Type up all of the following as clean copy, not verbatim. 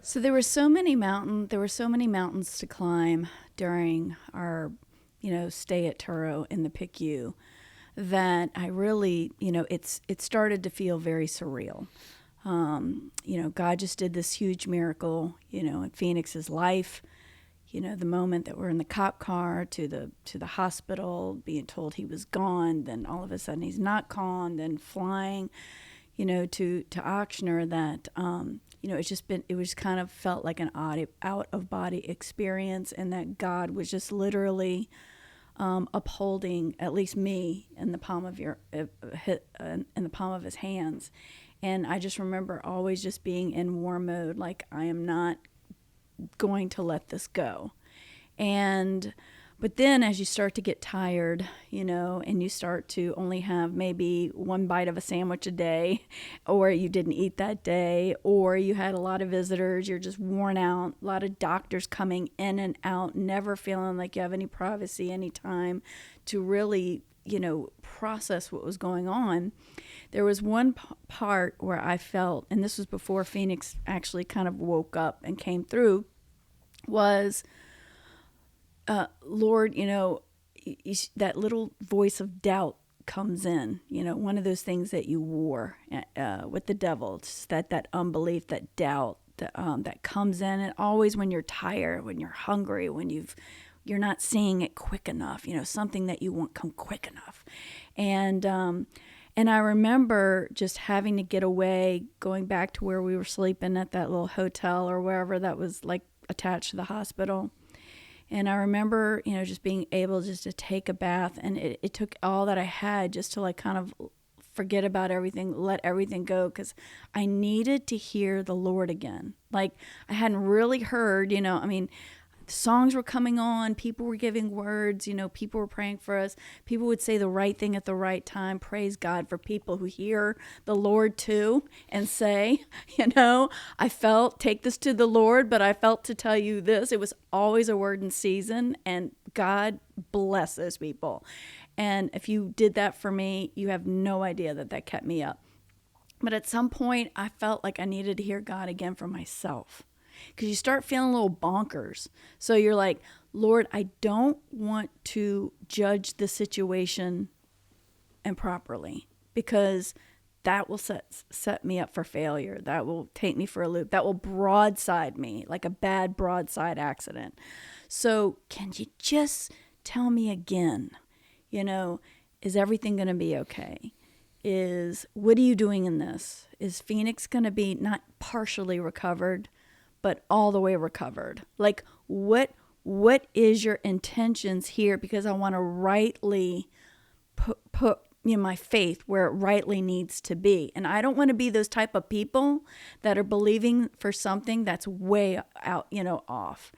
So there were so many mountains to climb during our, stay at Turo in the PICU that I really, it started to feel very surreal. God just did this huge miracle, in Phoenix's life. The moment that we're in the cop car to the hospital, being told he was gone, then all of a sudden he's not gone, then flying, to Oxnard, that it was kind of felt like an out of body experience, and that God was just literally upholding at least me in the palm of his hands. And I just remember always just being in war mode, like I am not going to let this go. But then as you start to get tired, and you start to only have maybe one bite of a sandwich a day, or you didn't eat that day, or you had a lot of visitors, you're just worn out, a lot of doctors coming in and out, never feeling like you have any privacy, any time to really, process what was going on. There was one part where I felt, and this was before Phoenix actually kind of woke up and came through, was Lord, that little voice of doubt comes in, one of those things that you wore with the devil, it's that unbelief, that doubt that comes in. And always when you're tired, when you're hungry, when you're not seeing it quick enough, something that you want come quick enough. And I remember just having to get away, going back to where we were sleeping at that little hotel or wherever that was like attached to the hospital. And I remember, just being able just to take a bath, and it took all that I had just to like kind of forget about everything, let everything go, because I needed to hear the Lord again. Like I hadn't really heard, songs were coming on, people were giving words, people were praying for us. People would say the right thing at the right time. Praise God for people who hear the Lord too and say, I felt, take this to the Lord, but I felt to tell you this. It was always a word in season, and God bless those people. And if you did that for me, you have no idea that kept me up. But at some point, I felt like I needed to hear God again for myself. Because you start feeling a little bonkers. So you're like, Lord, I don't want to judge the situation improperly, because that will set me up for failure. That will take me for a loop. That will broadside me like a bad broadside accident. So can you just tell me again, is everything going to be okay? What are you doing in this? Is Phoenix going to be not partially recovered, but all the way recovered? Like, what is your intentions here? Because I want to rightly put my faith where it rightly needs to be. And I don't want to be those type of people that are believing for something that's way out, off.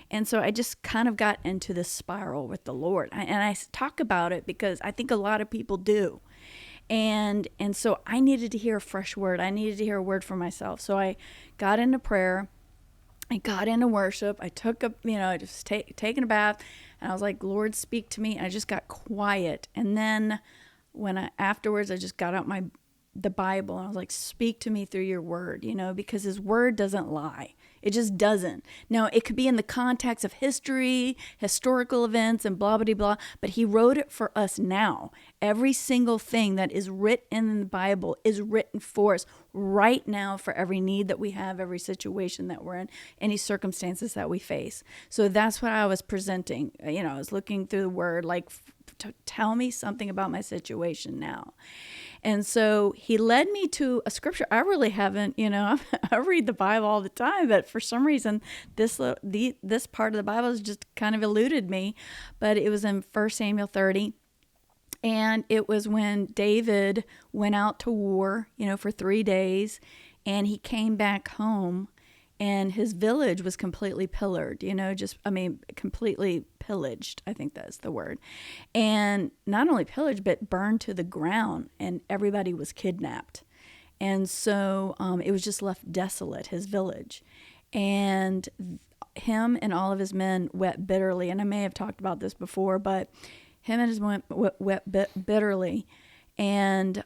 And so I just kind of got into this spiral with the Lord. And I talk about it because I think a lot of people do. And so I needed to hear a fresh word. I needed to hear a word for myself. So I got into prayer. I got into worship. I took just taking a bath, and I was like, Lord, speak to me. And I just got quiet. And then afterwards, I just got out the Bible, and I was like, speak to me through your word, because his word doesn't lie. It just doesn't. Now, it could be in the context of history, historical events, and blah, blah, blah, but he wrote it for us now. Every single thing that is written in the Bible is written for us right now, for every need that we have, every situation that we're in, any circumstances that we face. So that's what I was presenting. I was looking through the word, like, to tell me something about my situation now. And so he led me to a scripture. I really haven't, I read the Bible all the time, but for some reason, this part of the Bible has just kind of eluded me. But it was in 1 Samuel 30. And it was when David went out to war, for 3 days, and he came back home, and his village was completely pillared, completely pillaged. I think that's the word. And not only pillaged, but burned to the ground, and everybody was kidnapped. And so it was just left desolate, his village. And him and all of his men wept bitterly. And I may have talked about this before, but him and his men wept bitterly. And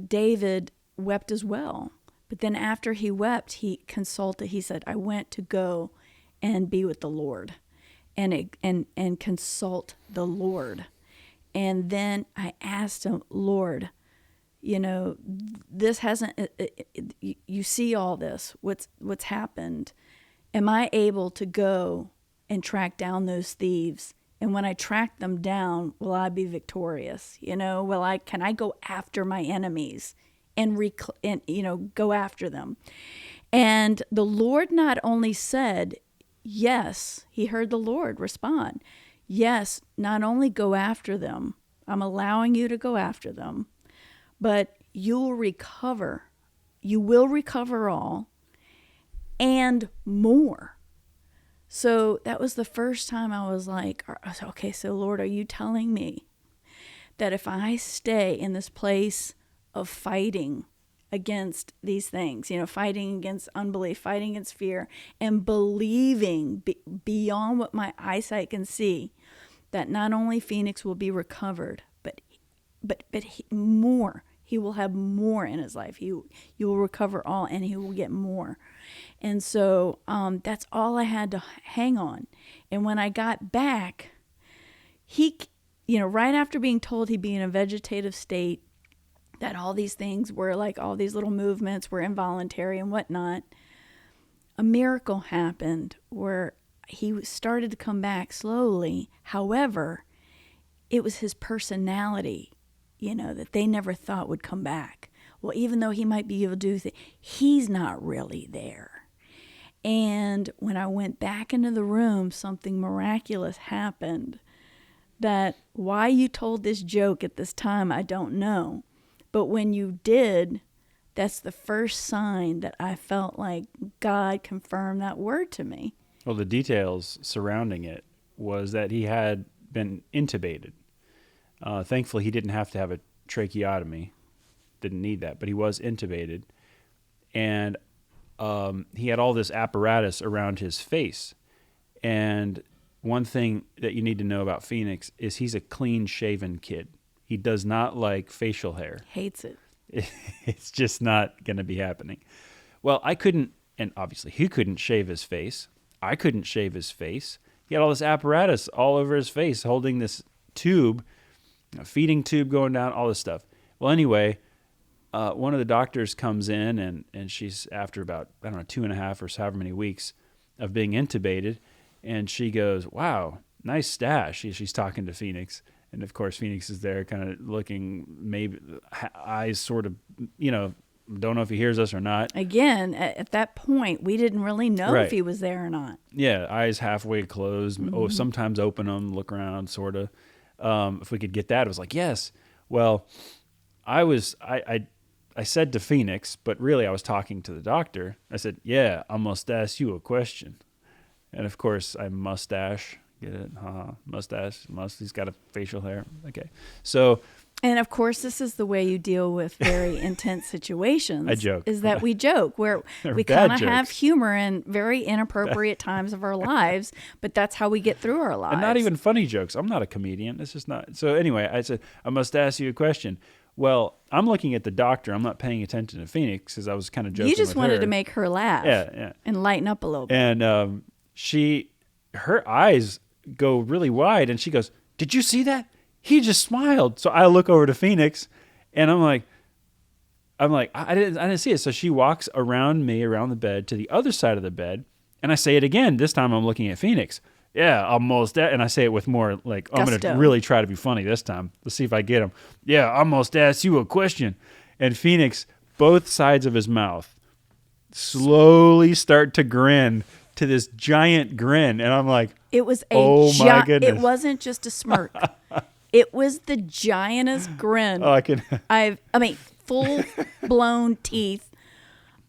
David wept as well, But then after he wept, he said, I went to go and be with the Lord and consult the Lord. And then I asked him, Lord, this hasn't, you see all this, what's happened. Am I able to go and track down those thieves? And when I track them down, will I be victorious? Can I go after my enemies and go after them? And the Lord not only said, yes, he heard the Lord respond. Yes, not only go after them, I'm allowing you to go after them, but you will recover all and more. So that was the first time I was like, okay, so Lord, are you telling me that if I stay in this place of fighting against these things, fighting against unbelief, fighting against fear, and believing beyond what my eyesight can see, that not only Phoenix will be recovered, but more. He will have more in his life. You will recover all, and he will get more. And so that's all I had to hang on. And when I got back, he, right after being told he'd be in a vegetative state, that all these things were like, all these little movements were involuntary and whatnot, a miracle happened where he started to come back slowly. However, it was his personality, that they never thought would come back. Well, even though he might be able to do things, he's not really there. And when I went back into the room, something miraculous happened. That why you told this joke at this time, I don't know. But when you did, that's the first sign that I felt like God confirmed that word to me. Well, the details surrounding it was that he had been intubated. Thankfully, he didn't have to have a tracheotomy. Didn't need that, but he was intubated. And he had all this apparatus around his face. And one thing that you need to know about Phoenix is he's a clean-shaven kid. He does not like facial hair. Hates it. It's just not going to be happening. Well, I couldn't, and obviously he couldn't shave his face. I couldn't shave his face. He had all this apparatus all over his face holding this tube, a feeding tube going down, all this stuff. Well, anyway, one of the doctors comes in, and she's after about, 2.5 or however many weeks of being intubated, and she goes, wow, nice stash. She's talking to Phoenix. And, of course, Phoenix is there kind of looking, maybe eyes sort of, don't know if he hears us or not. Again, at that point, we didn't really know if he was there or not. Yeah, eyes halfway closed. Mm-hmm. Sometimes open them, look around, sort of. If we could get that, it was like, yes. Well, I said to Phoenix, but really I was talking to the doctor. I said, yeah, I must ask you a question. And, of course, I mustache. Get it? Mustache. He's got a facial hair. Okay. So. And of course, this is the way you deal with very intense situations. I joke. Is that we joke, where we kind of have humor in very inappropriate times of our lives, but that's how we get through our lives. And not even funny jokes. I'm not a comedian. It's just not. So anyway, I said, I must ask you a question. Well, I'm looking at the doctor. I'm not paying attention to Phoenix because I was kind of joking with her. You just wanted to make her laugh. Yeah. And lighten up a little bit. And her eyes go really wide, and she goes, did you see that? He just smiled. So I look over to Phoenix, and I'm like, I didn't see it. So she walks around me, around the bed, to the other side of the bed, and I say it again. This time I'm looking at Phoenix. Yeah, almost. And I say it with more like, I'm going to really try to be funny this time. Let's see if I get him. Yeah, I almost asked you a question. And Phoenix, both sides of his mouth, slowly start to grin to this giant grin. And I'm like, it was my goodness. It wasn't just a smirk. It was the giantest grin. Oh, I mean, full blown teeth,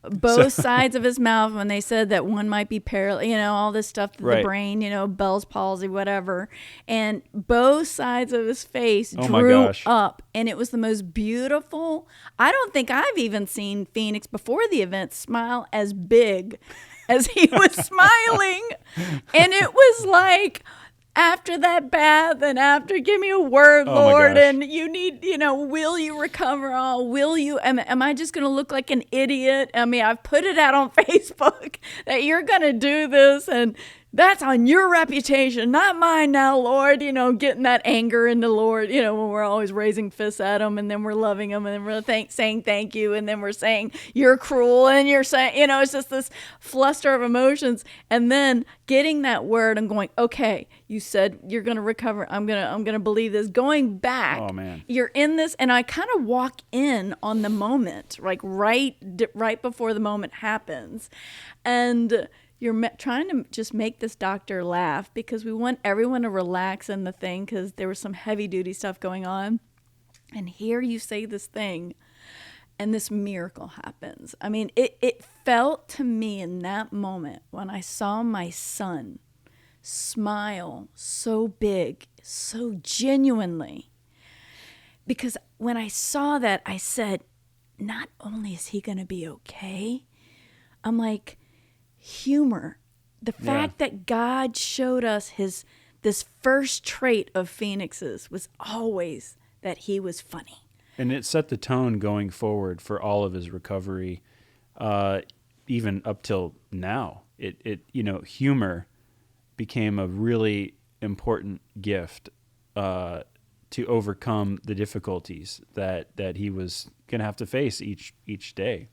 both sides of his mouth. When they said that one might be paralyzed, all this stuff, the brain, Bell's palsy, whatever, and both sides of his face drew up, and it was the most beautiful. I don't think I've even seen Phoenix before the event smile as big as he was smiling, and it was like, after that bath and after, give me a word, Oh my Lord. gosh. And you need, will you recover all? Will you, am I just going to look like an idiot? I mean, I've put it out on Facebook that you're going to do this, and that's on your reputation, not mine now, Lord. Getting that anger in the Lord, when we're always raising fists at him, and then we're loving him, and then we're saying thank you, and then we're saying you're cruel, and you're saying, it's just this fluster of emotions. And then getting that word and going, okay, you said you're going to recover. I'm going to believe this. Going back, Oh, man. you're in this, and I kind of walk in on the moment, like right before the moment happens. And you're trying to just make this doctor laugh because we want everyone to relax in the thing because there was some heavy duty stuff going on. And here you say this thing and this miracle happens. I mean, it felt to me in that moment when I saw my son smile so big, so genuinely. Because when I saw that, I said, not only is he going to be okay, I'm like, humor, the fact that God showed us this first trait of Phoenix's was always that he was funny. And it set the tone going forward for all of his recovery, even up till now. Humor became a really important gift to overcome the difficulties that he was going to have to face each day,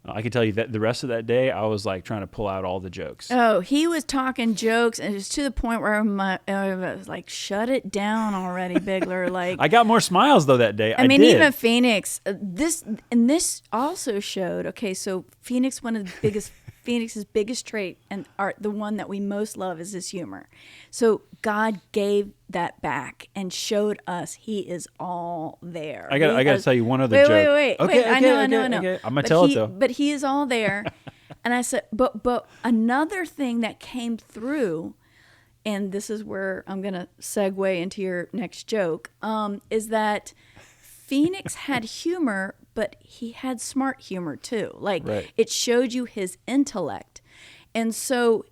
I can tell you that the rest of that day, I was like trying to pull out all the jokes. Oh, he was talking jokes, and it's to the point where I was like, "Shut it down already, Bigler!" Like, I got more smiles though that day. I mean, did. even Phoenix. This also showed. Okay, so Phoenix's biggest trait, and the one that we most love, is his humor. So God gave that back and showed us He is all there. I got to tell you one other joke. Wait. Okay, I know. Okay. I'm gonna tell it though. But He is all there. And I said, but another thing that came through, and this is where I'm gonna segue into your next joke, is that Phoenix had humor, but he had smart humor too. Like, right. It showed you his intellect. And so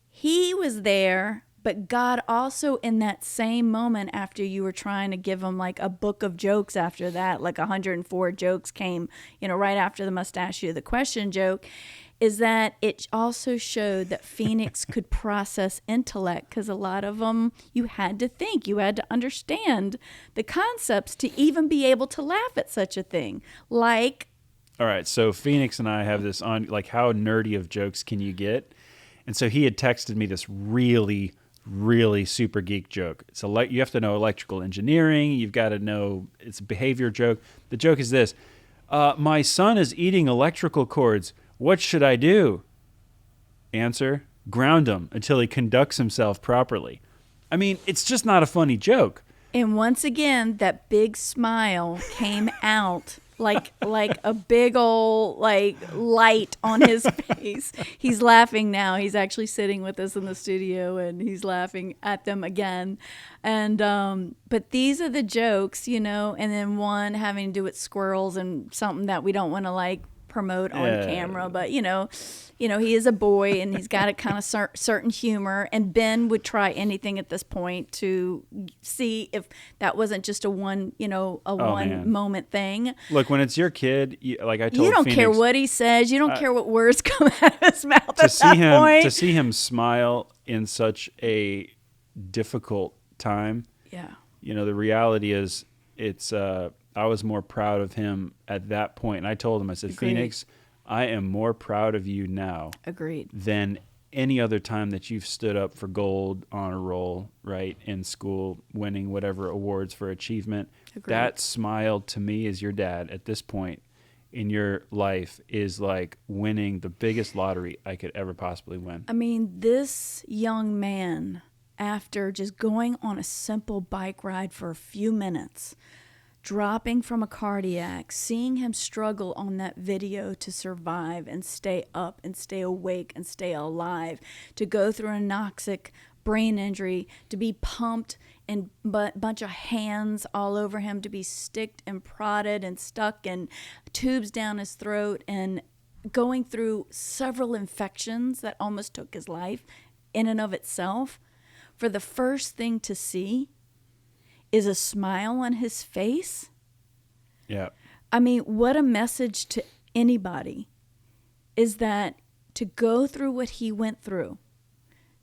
he was there, but God also in that same moment, after you were trying to give him like a book of jokes after that, like 104 jokes came, right after the mustachio, the question joke, is that it also showed that Phoenix could process intellect, because a lot of them you had to think, you had to understand the concepts to even be able to laugh at such a thing. Like, all right, so Phoenix and I have this on, like, how nerdy of jokes can you get? And so he had texted me this really, really super geek joke. So you have to know electrical engineering. You've got to know, it's a behavior joke. The joke is this: my son is eating electrical cords. What should I do? Answer: ground him until he conducts himself properly. I mean, it's just not a funny joke. and once again, that big smile came out like a big old light on his face. He's laughing now. He's actually sitting with us in the studio, and he's laughing at them again. And but these are the jokes, and then one having to do with squirrels and something that we don't want to promote on camera, but he is a boy and he's got a kind of certain humor, and Ben would try anything at this point to see if that wasn't just a one moment thing. Look, when it's your kid, like I told you don't Phoenix, care what he says, you don't care what words come out of his mouth to at see that him point. to see him smile in such a difficult time. Yeah. The reality is, it's I was more proud of him at that point. And I told him, I said, Agreed. Phoenix, I am more proud of you now Agreed. than any other time that you've stood up for gold, honor roll, right, in school, winning whatever awards for achievement. Agreed. That smile to me as your dad at this point in your life is like winning the biggest lottery I could ever possibly win. I mean, this young man, after just going on a simple bike ride for a few minutes, dropping from a cardiac, seeing him struggle on that video to survive and stay up and stay awake and stay alive, to go through an anoxic brain injury, to be pumped and a bunch of hands all over him, to be sticked and prodded and stuck and tubes down his throat, and going through several infections that almost took his life in and of itself, for the first thing to see is a smile on his face. Yeah. I mean, what a message to anybody is that to go through what he went through,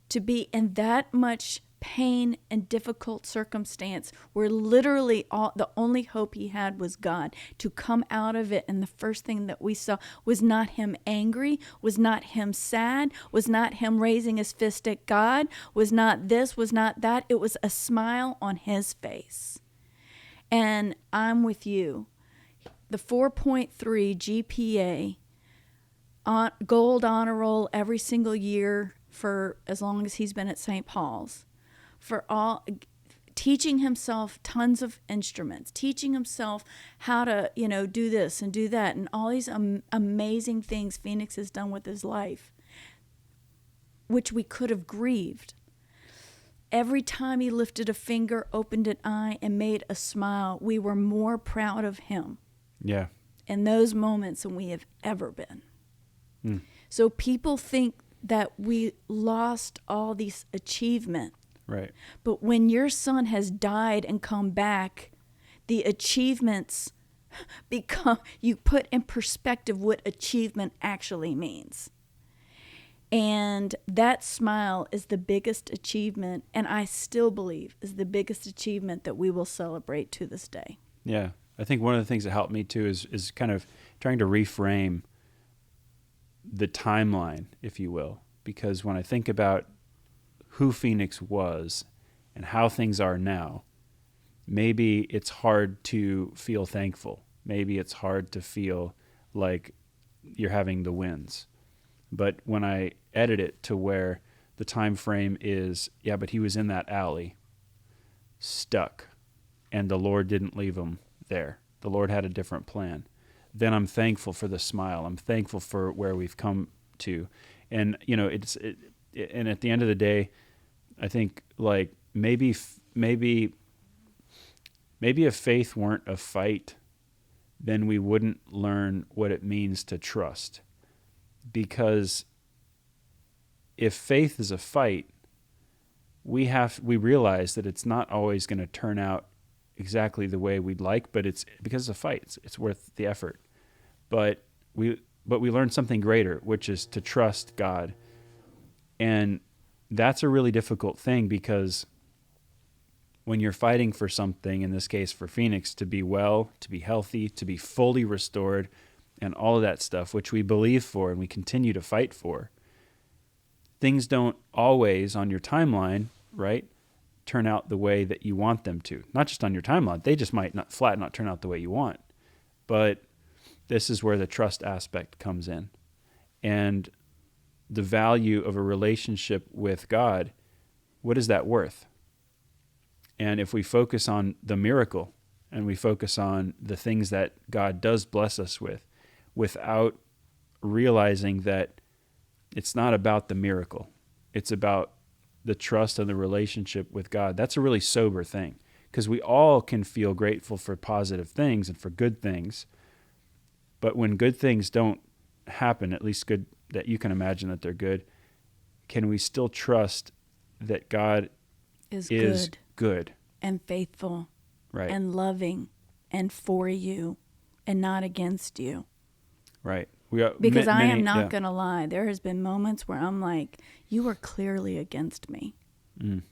to be in that much pain and difficult circumstance where literally the only hope he had was God, to come out of it, and the first thing that we saw was not him angry, was not him sad, was not him raising his fist at God, was not this, was not that. It was a smile on his face. And I'm with you. The 4.3 GPA, gold honor roll every single year for as long as he's been at St. Paul's. For all, teaching himself tons of instruments, teaching himself how to, do this and do that, and all these amazing things Phoenix has done with his life, which we could have grieved. Every time he lifted a finger, opened an eye, and made a smile, we were more proud of him. Yeah. In those moments than we have ever been. Mm. So people think that we lost all these achievement. Right. But when your son has died and come back, the achievements become, you put in perspective what achievement actually means. And that smile is the biggest achievement, and I still believe is the biggest achievement that we will celebrate to this day. Yeah. I think one of the things that helped me too is kind of trying to reframe the timeline, if you will, because when I think about who Phoenix was and how things are now, maybe it's hard to feel thankful. Maybe it's hard to feel like you're having the wins. But when I edit it to where the time frame is, yeah, but he was in that alley, stuck, and the Lord didn't leave him there. The Lord had a different plan. Then I'm thankful for the smile. I'm thankful for where we've come to. And, and at the end of the day, I think like maybe if faith weren't a fight, then we wouldn't learn what it means to trust. Because if faith is a fight, we realize that it's not always going to turn out exactly the way we'd like, but it's because it's a fight. It's worth the effort. But we learn something greater, which is to trust God. And that's a really difficult thing, because when you're fighting for something, in this case for Phoenix, to be well, to be healthy, to be fully restored, and all of that stuff, which we believe for and we continue to fight for, things don't always on your timeline, right, turn out the way that you want them to. Not just on your timeline, they just might not turn out the way you want. But this is where the trust aspect comes in. And the value of a relationship with God, what is that worth? And if we focus on the miracle and we focus on the things that God does bless us with, without realizing that it's not about the miracle, it's about the trust and the relationship with God, that's a really sober thing, because we all can feel grateful for positive things and for good things. But when good things don't happen, at least good that you can imagine that they're good, can we still trust that God is good and faithful, right, and loving and for you and not against you? Right. Because I am not going to lie. There has been moments where I'm like, you are clearly against me. Mm.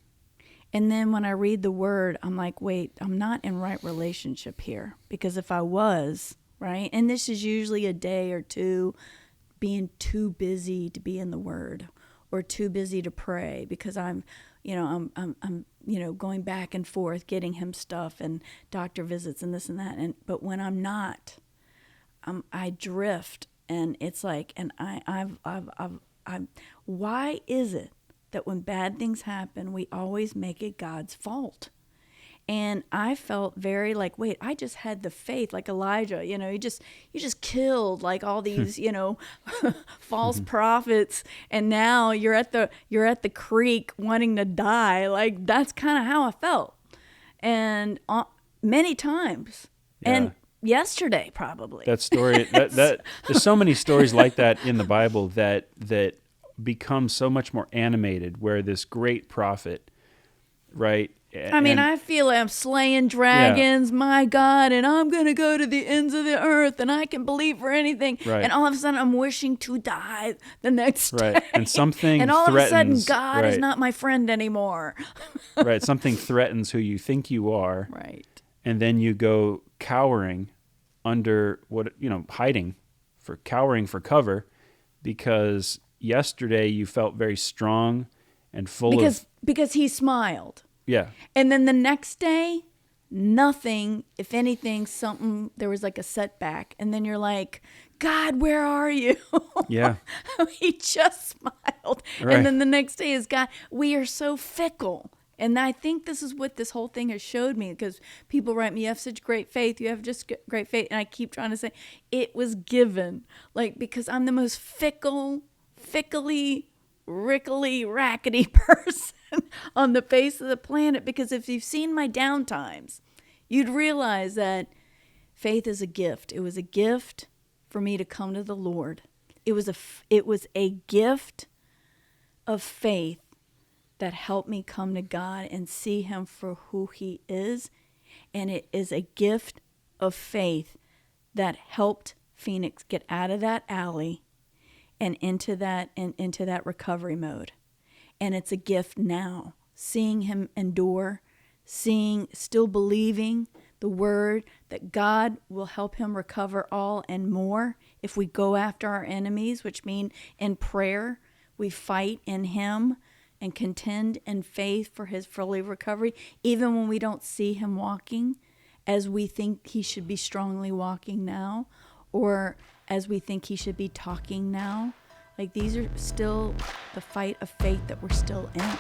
And then when I read the word, I'm like, wait, I'm not in right relationship here. Because if I was, right, and this is usually a day or two being too busy to be in the word, or too busy to pray, because I'm going back and forth getting him stuff and doctor visits and this and that. But when I'm not, I drift, and it's like, and why is it that when bad things happen, we always make it God's fault? And I felt very like, wait, I just had the faith, like Elijah, you just killed like all these, false prophets, and now you're at the creek wanting to die. Like, that's kind of how I felt, and many times, yeah. And yesterday probably. That story, that there's so many stories like that in the Bible that become so much more animated, where this great prophet right? I mean, I feel like I'm slaying dragons, my God, and I'm going to go to the ends of the earth and I can believe for anything. Right. And all of a sudden I'm wishing to die the next Right. day. And something and all of a sudden threatens- God is right. not my friend anymore. right, something threatens who you think you are, Right. and then you go cowering under cowering for cover because yesterday you felt very strong and full of Because he smiled. yeah. And then the next day, nothing, if anything, there was like a setback. And then you're like, God, where are you? Yeah. He just smiled. Right. And then the next day is God. We are so fickle. And I think this is what this whole thing has showed me, because people write me, you have such great faith. You have just great faith. And I keep trying to say it was given, because I'm the most fickly, rickety, rackety person on the face of the planet. Because if you've seen my down times, you'd realize that faith is a gift. It was a gift for me to come to the Lord. It was a gift of faith that helped me come to God and see him for who he is. And it is a gift of faith that helped Phoenix get out of that alley and into that recovery mode. And it's a gift now, seeing him endure, still believing the word that God will help him recover all and more if we go after our enemies, which mean in prayer, we fight in him and contend in faith for his fully recovery, even when we don't see him walking as we think he should be strongly walking now, or as we think he should be talking now. These are still the fight of faith that we're still in.